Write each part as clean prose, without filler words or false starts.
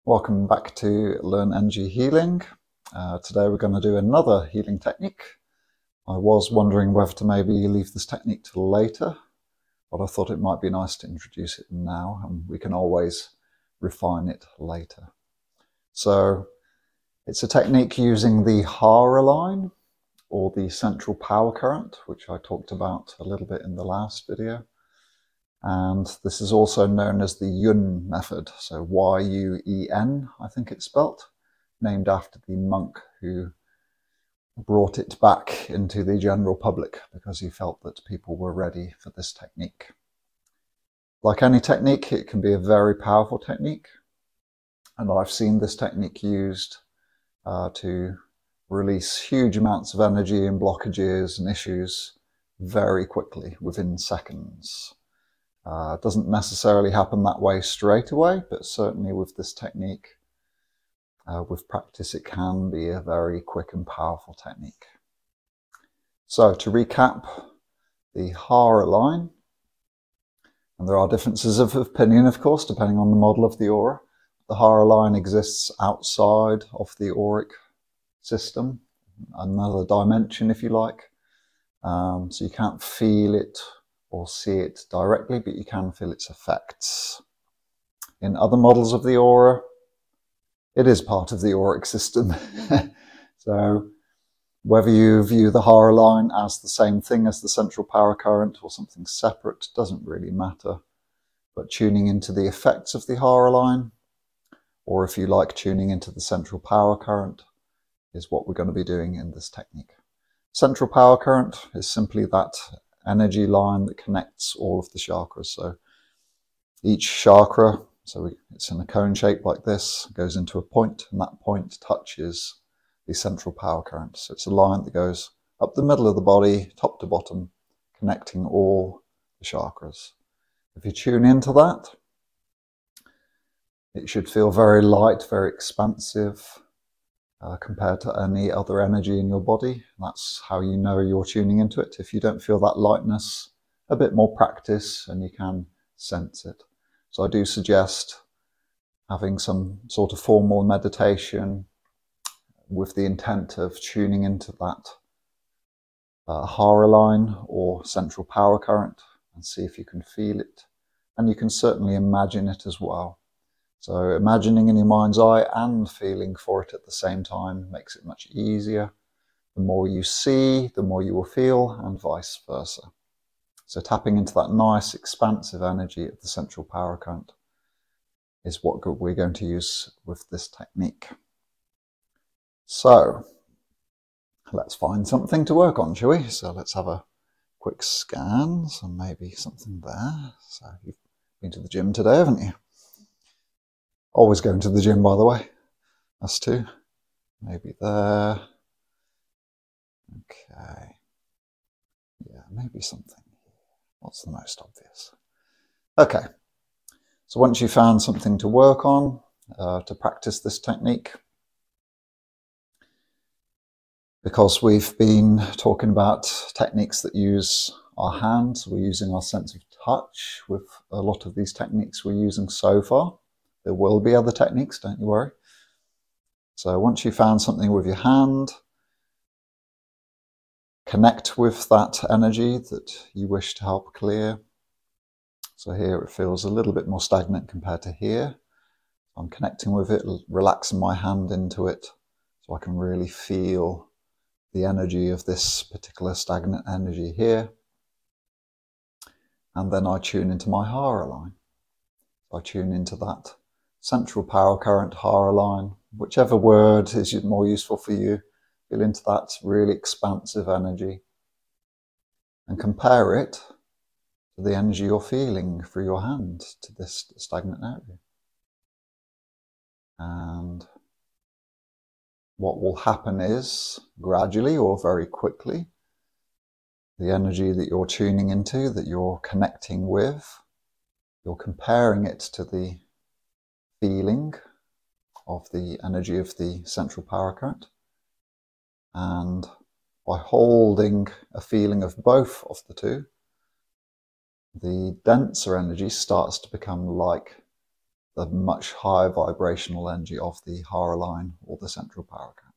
Welcome back to Learn Energy Healing. Today we're going to do another healing technique. I was wondering whether to maybe leave this technique till later, but I thought it might be nice to introduce it now, and we can always refine it later. So it's a technique using the Hara line, or the central power current, which I talked about a little bit in the last video. And this is also known as the Yun method, so Y-U-E-N, I think it's spelt, named after the monk who brought it back into the general public because he felt that people were ready for this technique. Like any technique, it can be a very powerful technique, and I've seen this technique used to release huge amounts of energy and blockages and issues very quickly, within seconds. It doesn't necessarily happen that way straight away, but certainly with this technique, with practice, it can be a very quick and powerful technique. So to recap, the Hara line, and there are differences of opinion, of course, depending on the model of the aura. The Hara line exists outside of the auric system, another dimension, if you like. So you can't feel it or see it directly, but you can feel its effects. In other models of the aura, it is part of the auric system. So whether you view the Hara line as the same thing as the central power current or something separate doesn't really matter. But tuning into the effects of the Hara line, or if you like, tuning into the central power current, is what we're going to be doing in this technique. Central power current is simply that energy line that connects all of the chakras. So each chakra, it's in a cone shape like this, goes into a point, and that point touches the central power current. So it's a line that goes up the middle of the body, top to bottom, connecting all the chakras. If you tune into that, it should feel very light, very expansive, compared to any other energy in your body. That's how you know you're tuning into it. If you don't feel that lightness, a bit more practice and you can sense it. So I do suggest having some sort of formal meditation with the intent of tuning into that Hara line or central power current and see if you can feel it. And you can certainly imagine it as well. So imagining in your mind's eye and feeling for it at the same time makes it much easier. The more you see, the more you will feel, and vice versa. So tapping into that nice expansive energy of the central power current is what we're going to use with this technique. So let's find something to work on, shall we? So let's have a quick scan. So maybe something there. So you've been to the gym today, haven't you? Always going to the gym, by the way. Us too. Maybe there. Okay. Yeah, maybe something here. What's the most obvious? Okay. So once you've found something to work on, to practice this technique, because we've been talking about techniques that use our hands, we're using our sense of touch with a lot of these techniques we're using so far. There will be other techniques, don't you worry. So once you've found something with your hand, connect with that energy that you wish to help clear. So here it feels a little bit more stagnant compared to here. I'm connecting with it, relaxing my hand into it so I can really feel the energy of this particular stagnant energy here. And then I tune into my Hara line. I tune into that central power current Hara line, whichever word is more useful for you. Feel into that really expansive energy and compare it to the energy you're feeling through your hand to this stagnant area. And what will happen is, gradually or very quickly, the energy that you're tuning into, that you're connecting with, you're comparing it to the feeling of the energy of the central power current, and by holding a feeling of both of the two, the denser energy starts to become like the much higher vibrational energy of the Hara line or the central power current.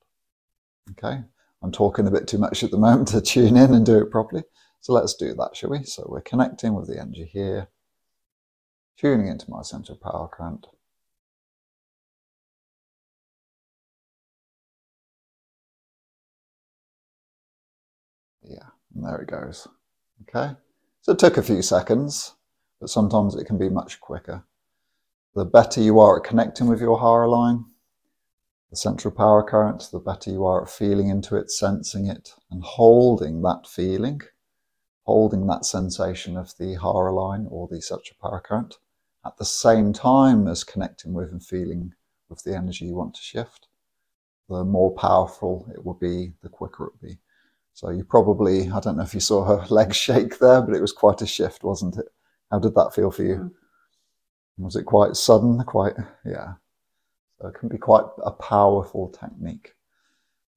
Okay, I'm talking a bit too much at the moment to tune in and do it properly. So let's do that, shall we? So we're connecting with the energy here, tuning into my central power current. Yeah, and there it goes. Okay, so it took a few seconds, but sometimes it can be much quicker. The better you are at connecting with your Hara line, the central power current, the better you are at feeling into it, sensing it, and holding that feeling, holding that sensation of the Hara line or the central power current at the same time as connecting with and feeling with the energy you want to shift. The more powerful it will be, the quicker it will be. So you probably, I don't know if you saw her legs shake there, but it was quite a shift, wasn't it? How did that feel for you? Was it quite sudden? Yeah. So it can be quite a powerful technique.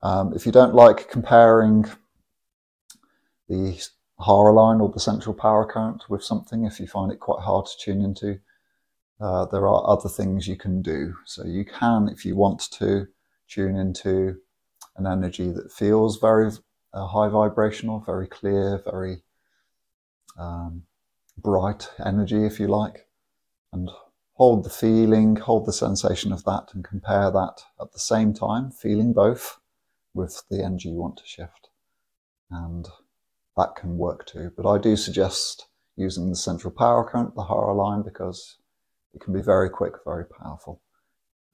If you don't like comparing the Hara line or the central power current with something, if you find it quite hard to tune into, there are other things you can do. So you can, if you want to, tune into an energy that feels very high vibrational, very clear, very bright energy, if you like, and hold the feeling, hold the sensation of that, and compare that at the same time, feeling both with the energy you want to shift. And that can work too. But I do suggest using the central power current, the Hara line, because it can be very quick, very powerful,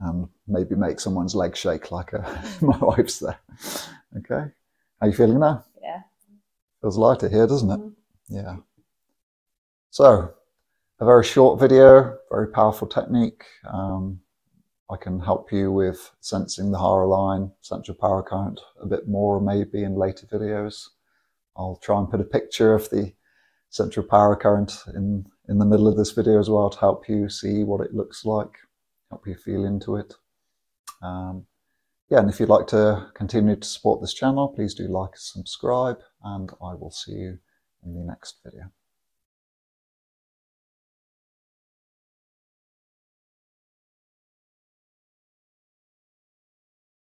and maybe make someone's leg shake like my wife's there. Okay, how are you feeling now? Yeah. Feels lighter here, doesn't it? Yeah. So, a very short video, very powerful technique. I can help you with sensing the Hara line, central power current a bit more maybe in later videos. I'll try and put a picture of the central power current in the middle of this video as well to help you see what it looks like, help you feel into it. Yeah, and if you'd like to continue to support this channel, please do like and subscribe, and I will see you in the next video.